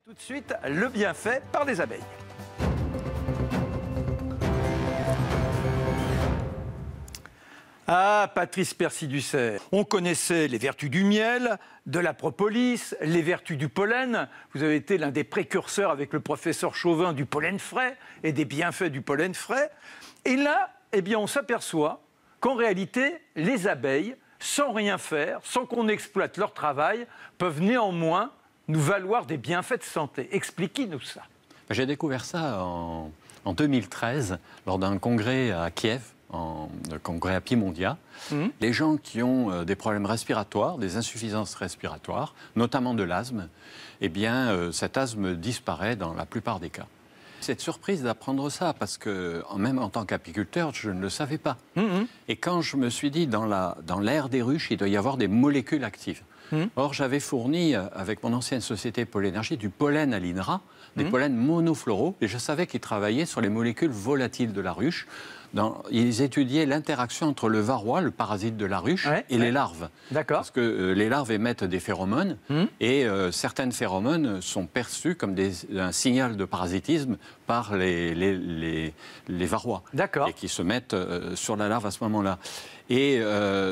Tout de suite, le bienfait par les abeilles. Ah, Patrice Percy-Dussert. On connaissait les vertus du miel, de la propolis, les vertus du pollen. Vous avez été l'un des précurseurs avec le professeur Chauvin du pollen frais et des bienfaits du pollen frais. Et là, eh bien, on s'aperçoit qu'en réalité, les abeilles, sans rien faire, sans qu'on exploite leur travail, peuvent néanmoins nous valoir des bienfaits de santé. Expliquez-nous ça. J'ai découvert ça en 2013, lors d'un congrès à Kiev, le congrès à Piemondia. Les gens qui ont des problèmes respiratoires, des insuffisances respiratoires, notamment de l'asthme, eh bien, cet asthme disparaît dans la plupart des cas. Cette surprise d'apprendre ça, parce que même en tant qu'apiculteur, je ne le savais pas. Et quand je me suis dit, dans l'air des ruches, il doit y avoir des molécules actives. Or, j'avais fourni, avec mon ancienne société Pôle Énergie, du pollen à l'INRA, des pollens monofloraux, et je savais qu'ils travaillaient sur les molécules volatiles de la ruche. Ils étudiaient l'interaction entre le varroa, le parasite de la ruche, et les larves. D'accord. Parce que les larves émettent des phéromones, et certaines phéromones sont perçues comme un signal de parasitisme par les varrois. D'accord. Et qui se mettent sur la larve à ce moment-là. Et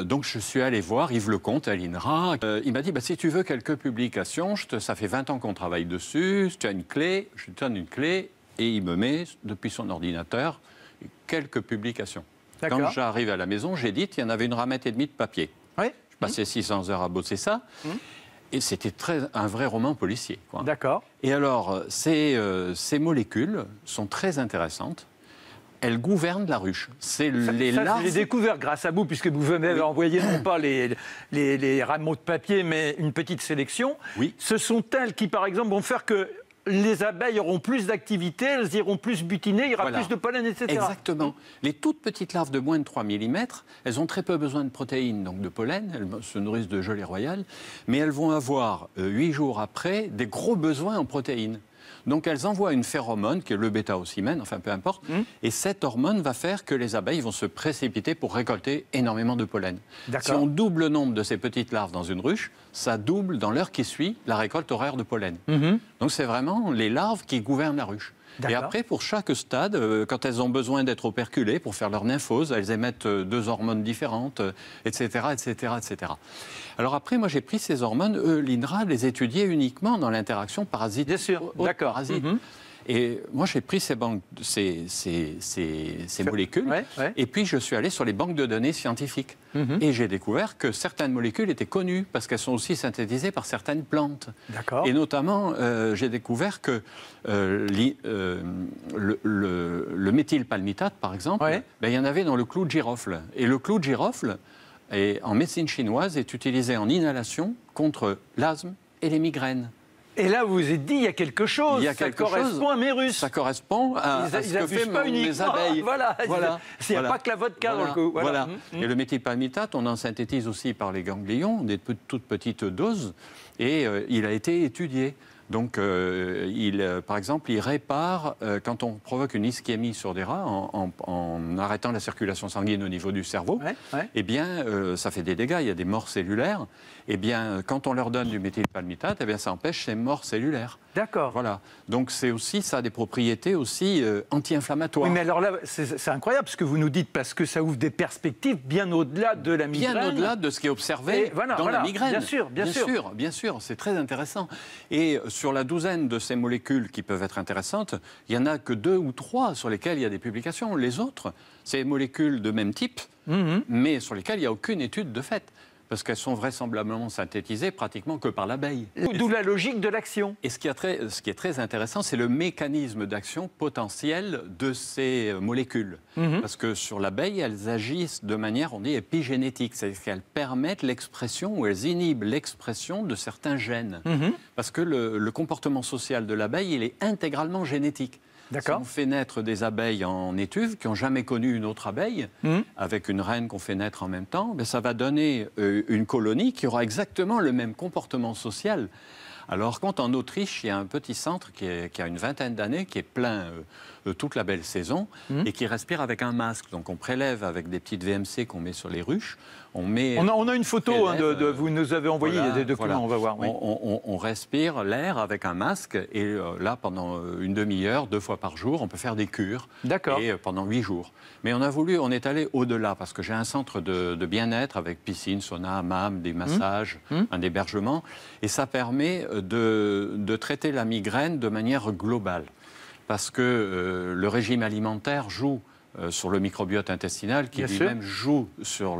donc, je suis allé voir Yves Lecomte à l'INRA. Il m'a dit, si tu veux quelques publications, ça fait 20 ans qu'on travaille dessus, tu as une clé, je te donne une clé, et il me met, depuis son ordinateur, quelques publications. Quand j'arrive à la maison, j'édite, il y en avait une ramette et demie de papier. Oui. Je passais 600 heures à bosser ça. Et c'était un vrai roman policier. D'accord. Et alors, ces molécules sont très intéressantes. Elles gouvernent la ruche. C'est les larves. Je l'ai découvert grâce à vous, puisque vous m'avez envoyé non pas les rameaux de papier, mais une petite sélection. Oui. Ce sont elles qui, par exemple, vont faire que les abeilles auront plus d'activité, elles iront plus butiner, il y aura plus de pollen, etc. Exactement. Les toutes petites larves de moins de 3 mm, elles ont très peu besoin de protéines, donc de pollen, elles se nourrissent de gelée royale, mais elles vont avoir, 8 jours après, des gros besoins en protéines. Donc elles envoient une phéromone, qui est le bêta-ocimène, enfin peu importe, et cette hormone va faire que les abeilles vont se précipiter pour récolter énormément de pollen. Si on double le nombre de ces petites larves dans une ruche, ça double dans l'heure qui suit la récolte horaire de pollen. Donc c'est vraiment les larves qui gouvernent la ruche. Et après, pour chaque stade, quand elles ont besoin d'être operculées pour faire leur nymphose, elles émettent 2 hormones différentes, etc., etc., etc. Alors après, moi, j'ai pris ces hormones, l'INRA les étudiait uniquement dans l'interaction parasite. Bien sûr, d'accord. Et moi, j'ai pris ces molécules, et puis je suis allé sur les banques de données scientifiques. Et j'ai découvert que certaines molécules étaient connues, parce qu'elles sont aussi synthétisées par certaines plantes. Et notamment, j'ai découvert que le méthylpalmitate, par exemple, il y en avait dans le clou de girofle. Et le clou de girofle, en médecine chinoise, est utilisé en inhalation contre l'asthme et les migraines. Et là, vous vous êtes dit, il y a quelque chose, ça correspond à mes Russes. Ça correspond à ce que fait les abeilles. Voilà. Il n'y a pas que la vodka dans le coup. Voilà. Et le méthylpalmitate, on en synthétise aussi par les ganglions, des toutes petites doses, et il a été étudié. Donc, par exemple, il répare, quand on provoque une ischémie sur des rats, en arrêtant la circulation sanguine au niveau du cerveau, eh bien, ça fait des dégâts, il y a des morts cellulaires. Eh bien, quand on leur donne du méthylpalmitate, eh bien, ça empêche ces morts cellulaires. D'accord. Voilà. Donc, ça a des propriétés aussi anti-inflammatoires. Oui, mais alors là, c'est incroyable ce que vous nous dites, parce que ça ouvre des perspectives bien au-delà de la migraine. Bien au-delà de ce qui est observé dans la migraine. Bien sûr, c'est très intéressant. Et sur la douzaine de ces molécules qui peuvent être intéressantes, il n'y en a que 2 ou 3 sur lesquelles il y a des publications. Les autres, c'est des molécules de même type, mais sur lesquelles il n'y a aucune étude de fait. Parce qu'elles sont vraisemblablement synthétisées pratiquement que par l'abeille. D'où la logique de l'action. Et ce qui est très intéressant, c'est le mécanisme d'action potentiel de ces molécules. Parce que sur l'abeille, elles agissent de manière, on dit, épigénétique. C'est-à-dire qu'elles permettent l'expression, ou elles inhibent l'expression de certains gènes. Parce que le comportement social de l'abeille, il est intégralement génétique. Si on fait naître des abeilles en étuve qui n'ont jamais connu une autre abeille, avec une reine qu'on fait naître en même temps, ça va donner une colonie qui aura exactement le même comportement social. Alors, quand en Autriche, il y a un petit centre qui a une vingtaine d'années, qui est plein toute la belle saison et qui respirent avec un masque. Donc on prélève avec des petites VMC qu'on met sur les ruches. On a une photo, vous nous avez envoyé des documents, on va voir. Oui. On respire l'air avec un masque et là, pendant une demi-heure, 2 fois par jour, on peut faire des cures. D'accord. Et pendant 8 jours. Mais on est allé au-delà parce que j'ai un centre de bien-être avec piscine, sauna, hammam, des massages, un hébergement. Et ça permet de traiter la migraine de manière globale. Parce que le régime alimentaire joue sur le microbiote intestinal qui lui-même joue sur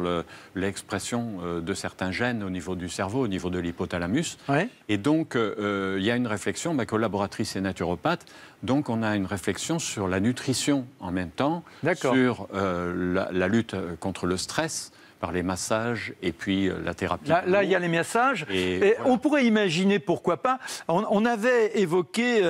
l'expression de certains gènes au niveau du cerveau, au niveau de l'hypothalamus. Ouais. Et donc, il y a une réflexion, ma collaboratrice est naturopathe, donc on a une réflexion sur la nutrition en même temps, sur la lutte contre le stress, par les massages et puis la thérapie. Là, il y a les massages. Et voilà. On pourrait imaginer, pourquoi pas, on avait évoqué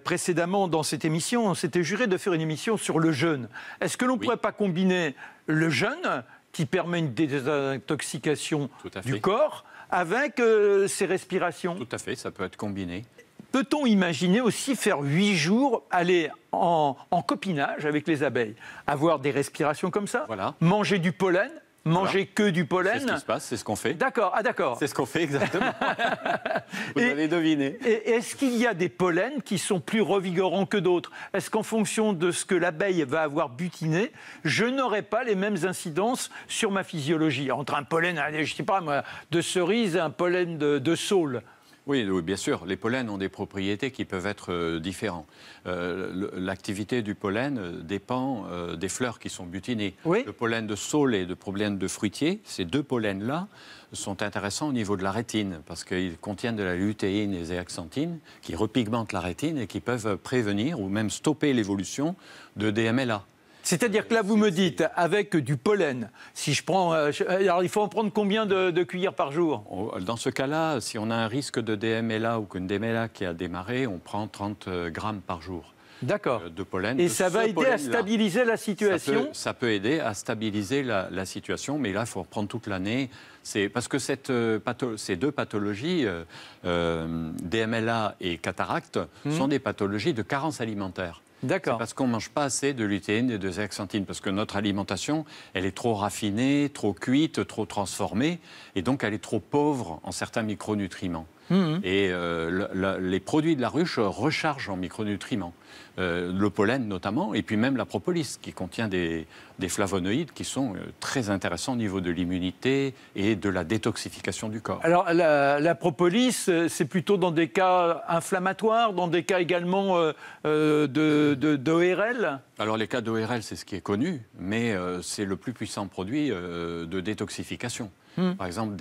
précédemment dans cette émission, on s'était juré de faire une émission sur le jeûne. Est-ce que l'on ne pourrait pas combiner le jeûne, qui permet une désintoxication du corps, avec ces respirations? Tout à fait, ça peut être combiné. Peut-on imaginer aussi faire 8 jours, aller en copinage avec les abeilles, avoir des respirations comme ça, manger du pollen, manger que du pollen. C'est ce qui se passe, c'est ce qu'on fait. D'accord, d'accord. C'est ce qu'on fait exactement. Vous avez deviné. Et est-ce qu'il y a des pollens qui sont plus revigorants que d'autres? Est-ce qu'en fonction de ce que l'abeille va avoir butiné, je n'aurai pas les mêmes incidences sur ma physiologie? Entre un pollen, je ne sais pas moi, de cerise et un pollen de saule. Oui, bien sûr. Les pollens ont des propriétés qui peuvent être différentes. L'activité du pollen dépend des fleurs qui sont butinées. Oui. Le pollen de saule et le pollen de fruitier, ces 2 pollens-là sont intéressants au niveau de la rétine parce qu'ils contiennent de la lutéine et des zéaxanthines qui repigmentent la rétine et qui peuvent prévenir ou même stopper l'évolution de DMLA. C'est-à-dire que là, vous me dites, avec du pollen, si je prends... alors, il faut en prendre combien de cuillères par jour? Dans ce cas-là, si on a un risque de DMLA ou qu'une DMLA qui a démarré, on prend 30 grammes par jour. D'accord. De pollen. Et ça va aider à stabiliser la situation? Ça peut aider à stabiliser la situation, mais là, il faut reprendre toute l'année. C'est parce que ces 2 pathologies, DMLA et cataracte, sont des pathologies de carence alimentaire. D'accord. C'est parce qu'on ne mange pas assez de lutéine et de zéaxanthine, parce que notre alimentation, elle est trop raffinée, trop cuite, trop transformée, et donc elle est trop pauvre en certains micronutriments. Et les produits de la ruche rechargent en micronutriments. Le pollen notamment, et puis même la propolis, qui contient des flavonoïdes qui sont très intéressants au niveau de l'immunité et de la détoxification du corps. Alors la propolis, c'est plutôt dans des cas inflammatoires, dans des cas également d'ORL? Alors les cas d'ORL, c'est ce qui est connu, mais c'est le plus puissant produit de détoxification. Par exemple,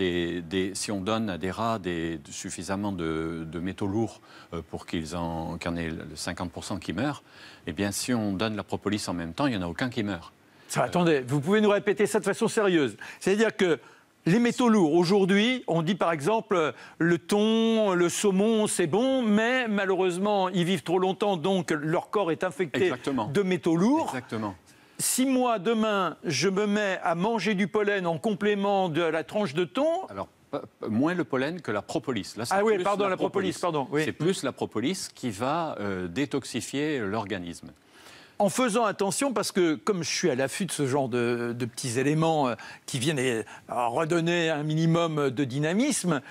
si on donne à des rats suffisamment de métaux lourds pour qu'il y en ait 50% qui meurent, eh bien, si on donne la propolis en même temps, il n'y en a aucun qui meurt. Attendez, vous pouvez nous répéter ça de façon sérieuse? C'est-à-dire que les métaux lourds, aujourd'hui, on dit par exemple le thon, le saumon, c'est bon, mais malheureusement, ils vivent trop longtemps, donc leur corps est infecté de métaux lourds. Exactement. Si moi, demain, je me mets à manger du pollen en complément de la tranche de thon... Alors, moins le pollen que la propolis. Là, oui, pardon, la propolis, pardon. Oui. C'est plus la propolis qui va détoxifier l'organisme. En faisant attention, parce que comme je suis à l'affût de ce genre de petits éléments qui viennent redonner un minimum de dynamisme,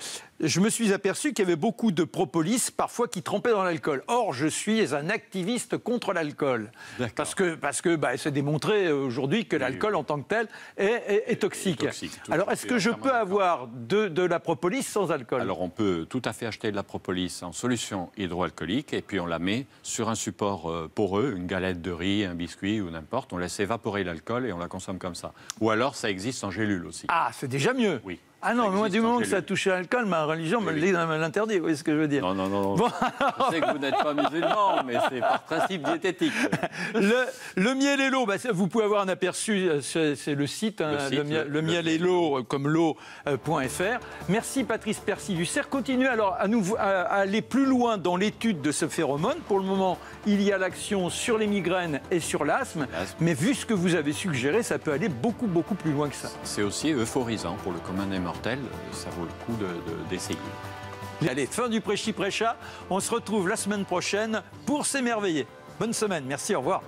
je me suis aperçu qu'il y avait beaucoup de propolis, parfois, qui trempaient dans l'alcool. Or, je suis un activiste contre l'alcool. Parce que c'est démontré aujourd'hui que l'alcool, en tant que tel, est toxique. Alors, est-ce que je peux avoir de la propolis sans alcool? Alors, on peut tout à fait acheter de la propolis en solution hydroalcoolique, et puis on la met sur un support poreux, une galette de riz, un biscuit ou n'importe. On laisse évaporer l'alcool et on la consomme comme ça. Ou alors, ça existe en gélule aussi. Ah, c'est déjà mieux. Oui. Ah non, moi, du moment que ça touche à l'alcool, ma religion me l'interdit, vous voyez ce que je veux dire? Non. Bon. Je sais que vous n'êtes pas musulman, mais c'est par principe diététique. Le miel et l'eau, vous pouvez avoir un aperçu, c'est le site, le miel et l'eau, comme l'eau.fr. Merci Patrice Percy-Ducerre. Continuez alors à aller plus loin dans l'étude de ce phéromone. Pour le moment, il y a l'action sur les migraines et sur l'asthme, mais vu ce que vous avez suggéré, ça peut aller beaucoup, beaucoup plus loin que ça. C'est aussi euphorisant pour le commun des mortels, ça vaut le coup d'essayer. Allez, fin du Prêchi Prêcha, on se retrouve la semaine prochaine pour s'émerveiller. Bonne semaine. Merci, au revoir.